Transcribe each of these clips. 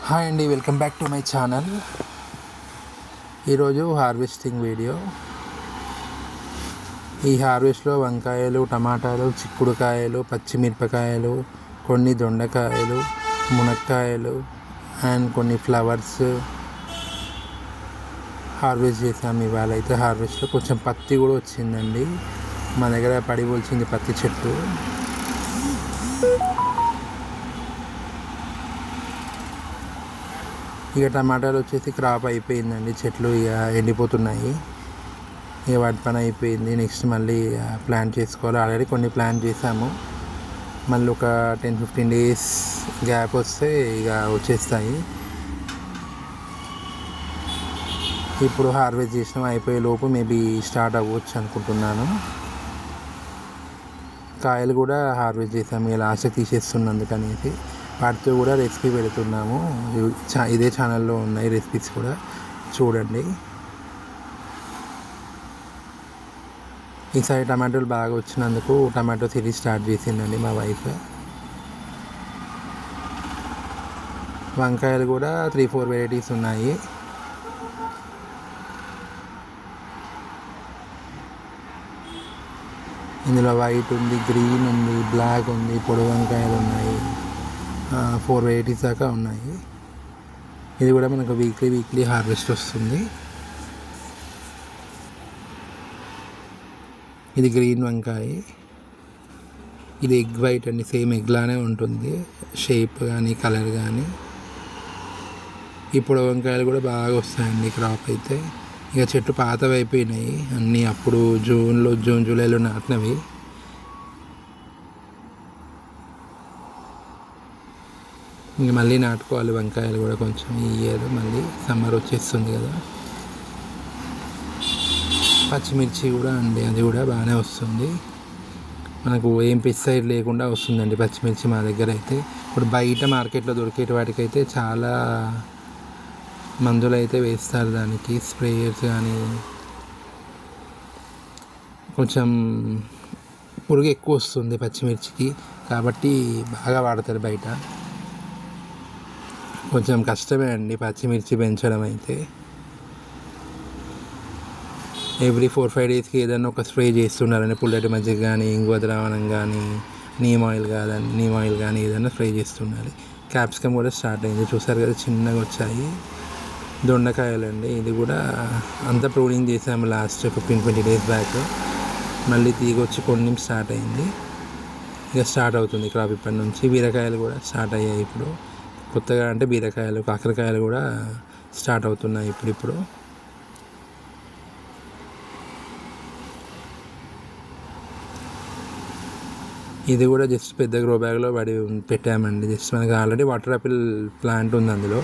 Hi అండి, welcome back to my channel. ఈరోజు harvesting video. ఈ హార్వెస్ట్లో వంకాయలు, టమాటాలు, చిక్కుడుకాయలు, పచ్చిమిరపకాయలు, కొన్ని దొండకాయలు, మునక్కాయలు అండ్ కొన్ని ఫ్లవర్స్ హార్వెస్ట్ చేసాము. ఇవాళ అయితే హార్వెస్ట్లో కొంచెం పత్తి కూడా వచ్చిందండి. మా దగ్గర పడి వచ్చింది పత్తి చెట్టు. ఇక టమాటాలు వచ్చేసి క్రాప్ అయిపోయిందండి. చెట్లు ఇక ఎండిపోతున్నాయి. ఇక వాటి పని అయిపోయింది. నెక్స్ట్ మళ్ళీ ప్లాంట్ చేసుకోవాలి. ఆల్రెడీ కొన్ని ప్లాంట్ చేసాము. మళ్ళీ ఒక 10-15 డేస్ గ్యాప్ వస్తే ఇక వచ్చేస్తాయి. ఇప్పుడు హార్వెస్ట్ చేసినాం. అయిపోయే లోపు మేబీ స్టార్ట్ అవ్వచ్చు అనుకుంటున్నాను. కాయలు కూడా హార్వెస్ట్ చేసాము. ఇలా ఆశ తీసేస్తున్నందుకనేసి వాటితో కూడా రెసిపీ పెడుతున్నాము. ఇదే ఛానల్లో ఉన్నాయి రెసిపీస్ కూడా, చూడండి. ఈసారి టమాటోలు బాగా వచ్చినందుకు టమాటో సిరీస్ స్టార్ట్ చేసిందండి మా వైఫ్. వంకాయలు కూడా 3-4 వెరైటీస్ ఉన్నాయి. ఇందులో వైట్ ఉంది, గ్రీన్ ఉంది, బ్లాక్ ఉంది, పొడి వంకాయలు ఉన్నాయి. 4 వెరైటీస్ దాకా ఉన్నాయి. ఇది కూడా మనకు వీక్లీ హార్వెస్ట్ వస్తుంది. ఇది గ్రీన్ వంకాయ. ఇది ఎగ్ వైట్ అండి. సేమ్ ఎగ్లానే ఉంటుంది, షేప్ కానీ కలర్ కానీ. ఇప్పుడు వంకాయలు కూడా బాగా వస్తాయండి క్రాప్ అయితే. ఇక చెట్టు పాతవి అయిపోయినాయి అన్నీ. అప్పుడు జూన్ జూలైలో నాటినవి. ఇంక మళ్ళీ నాటుకోవాలి వంకాయలు కూడా కొంచెం. ఈ ఇయర్ మళ్ళీ సమ్మర్ వచ్చేస్తుంది కదా. పచ్చిమిర్చి కూడా అండి, అది కూడా బాగానే వస్తుంది. మనకు ఏం పెస్టిసైడ్ లేకుండా వస్తుందండి పచ్చిమిర్చి మా దగ్గర అయితే. ఇప్పుడు బయట మార్కెట్లో దొరికే వాటికైతే చాలా మందులు అయితే వేస్తారు దానికి, స్ప్రేయర్స్ కానీ. కొంచెం పురుగు ఎక్కువ వస్తుంది పచ్చిమిర్చికి, కాబట్టి బాగా వాడతారు బయట. కొంచెం కష్టమే అండి పచ్చిమిర్చి పెంచడం అయితే. ఎవ్రీ 4-5 డేస్కి ఏదైనా ఒక స్ప్రే చేస్తున్నారని, పుల్లటి మజ్జిగ కానీ, ఇంగువ ద్రావణం కానీ, నీమ్ ఆయిల్ కానీ ఏదైనా స్ప్రే చేస్తున్నారు. క్యాప్సికమ్ కూడా స్టార్ట్ అయింది, చూసారు కదా, చిన్నగా వచ్చాయి. దొండకాయలు అండి, ఇది కూడా అంతా ప్రూనింగ్ చేసాము లాస్ట్ 15-20 డేస్ బ్యాక్. మళ్ళీ తీగొచ్చి కొన్ని స్టార్ట్ అయింది. ఇక స్టార్ట్ అవుతుంది క్రాప్ ఇప్పటి నుంచి. బీరకాయలు కూడా స్టార్ట్ అయ్యాయి ఇప్పుడు కొత్తగా. అంటే బీరకాయలు, కాకరకాయలు కూడా స్టార్ట్ అవుతున్నాయి ఇప్పుడు. ఇది కూడా జస్ట్ పెద్ద గ్రో బ్యాగ్లో పెట్టామండి. జస్ట్ మనకి ఆల్రెడీ వాటర్ యాపిల్ ప్లాంట్ ఉంది అందులో,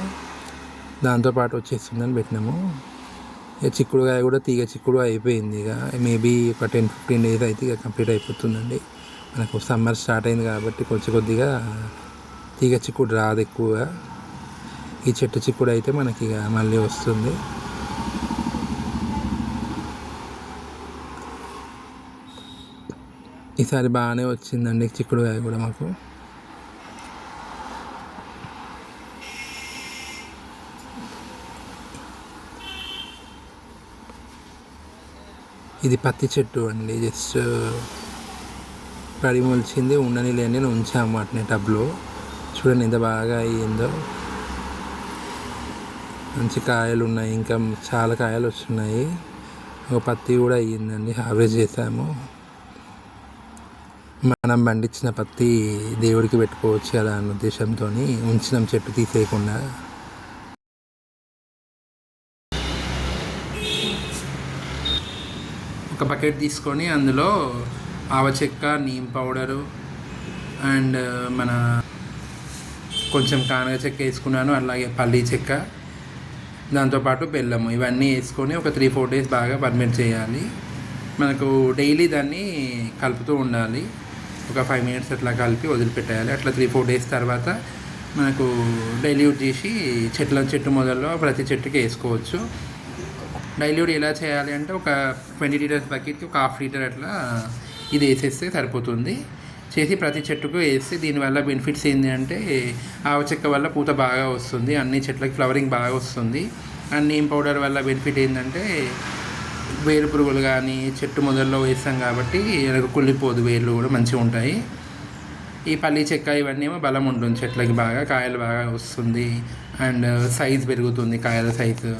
దాంతోపాటు వచ్చేస్తుందని పెట్టినాము. ఇక చిక్కుడుకాయ కూడా తీగ చిక్కుడు అయిపోయింది. ఇక మేబీ ఒక 10-15 డేస్ అయితే ఇక కంప్లీట్ అయిపోతుందండి. మనకు సమ్మర్ స్టార్ట్ అయింది కాబట్టి కొద్దిగా తీగ చిక్కుడు రాదు ఎక్కువగా. ఈ చెట్టు చిక్కుడు అయితే మనకి ఇక మళ్ళీ వస్తుంది. ఈసారి బాగానే వచ్చిందండి చిక్కుడుకాయ కూడా మాకు. ఇది పత్తి చెట్టు అండి. జస్ట్ పడి మొలిచింది, ఉండని లేని ఉంచాము వాటిని టబ్లో. చూడండి ఎంత బాగా అయ్యిందో. మంచి కాయలు ఉన్నాయి, ఇంకా చాలా కాయలు వస్తున్నాయి. ఒక పత్తి కూడా అయ్యిందండి, హార్వెస్ట్ చేసాము. మనం పండించిన పత్తి దేవుడికి పెట్టుకోవచ్చు కదా అన్న ఉద్దేశంతో ఉంచినాం, చెట్టు తీసేయకుండా. ఒక బకెట్ తీసుకొని అందులో ఆవచెక్క, నీమ్ పౌడరు అండ్ మన కొంచెం కానగ చెక్క వేసుకున్నాను, అలాగే పల్లీ చెక్క, దాంతోపాటు బెల్లము, ఇవన్నీ వేసుకొని ఒక 3-4 డేస్ బాగా ఫర్మెంట్ చేయాలి. మనకు డైలీ దాన్ని కలుపుతూ ఉండాలి. ఒక 5 మినిట్స్ అట్లా కలిపి వదిలిపెట్టేయాలి. అట్లా 3-4 డేస్ తర్వాత మనకు డైల్యూట్ చేసి చెట్టు మొదల్లో ప్రతి చెట్టుకి వేసుకోవచ్చు. డైల్యూట్ ఎలా చేయాలి అంటే ఒక 20 లీటర్స్ బకెట్కి ఒక 1/2 లీటర్ అట్లా ఇది వేసేస్తే సరిపోతుంది. చేసి ప్రతి చెట్టుకు వేస్తే దీనివల్ల బెనిఫిట్స్ ఏంటి అంటే ఆవ చెక్క వల్ల పూత బాగా వస్తుంది, అన్ని చెట్లకి ఫ్లవరింగ్ బాగా వస్తుంది. అండ్ నీమ్ పౌడర్ వల్ల బెనిఫిట్ ఏంటంటే వేరు పురుగులు కానీ చెట్టు మొదల్లో వేస్తాం కాబట్టి వెనక కుళ్ళిపోదు, వేర్లు కూడా మంచిగా ఉంటాయి. ఈ పల్లి చెక్క ఇవన్నీ ఏమో బలం ఉంటుంది చెట్లకి, బాగా కాయలు బాగా వస్తుంది అండ్ సైజ్ పెరుగుతుంది, కాయల సైజు.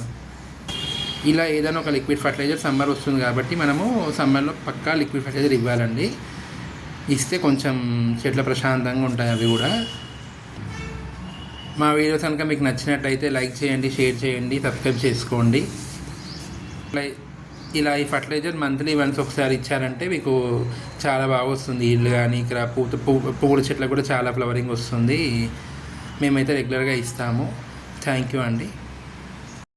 ఇలా ఏదైనా ఒక లిక్విడ్ ఫర్టిలైజర్ సమ్మర్ వస్తుంది కాబట్టి మనము సమ్మర్లో పక్కా లిక్విడ్ ఫర్టిలైజర్ ఇవ్వాలండి. ఇస్తే కొంచెం చెట్ల ప్రశాంతంగా ఉంటాయి అవి కూడా. మా వీడియోస్ కనుక మీకు నచ్చినట్లయితే లైక్ చేయండి, షేర్ చేయండి, సబ్స్క్రైబ్ చేసుకోండి. ఇలా ఈ ఫర్టిలైజర్ మంత్లీ వన్స్ ఒకసారి ఇచ్చారంటే మీకు చాలా బాగా వస్తుంది. ఇల్లు కానీ ఇక్కడ పువ్వుల చెట్లకు కూడా చాలా ఫ్లవరింగ్ వస్తుంది. మేమైతే రెగ్యులర్గా ఇస్తాము. థ్యాంక్ యూ అండి.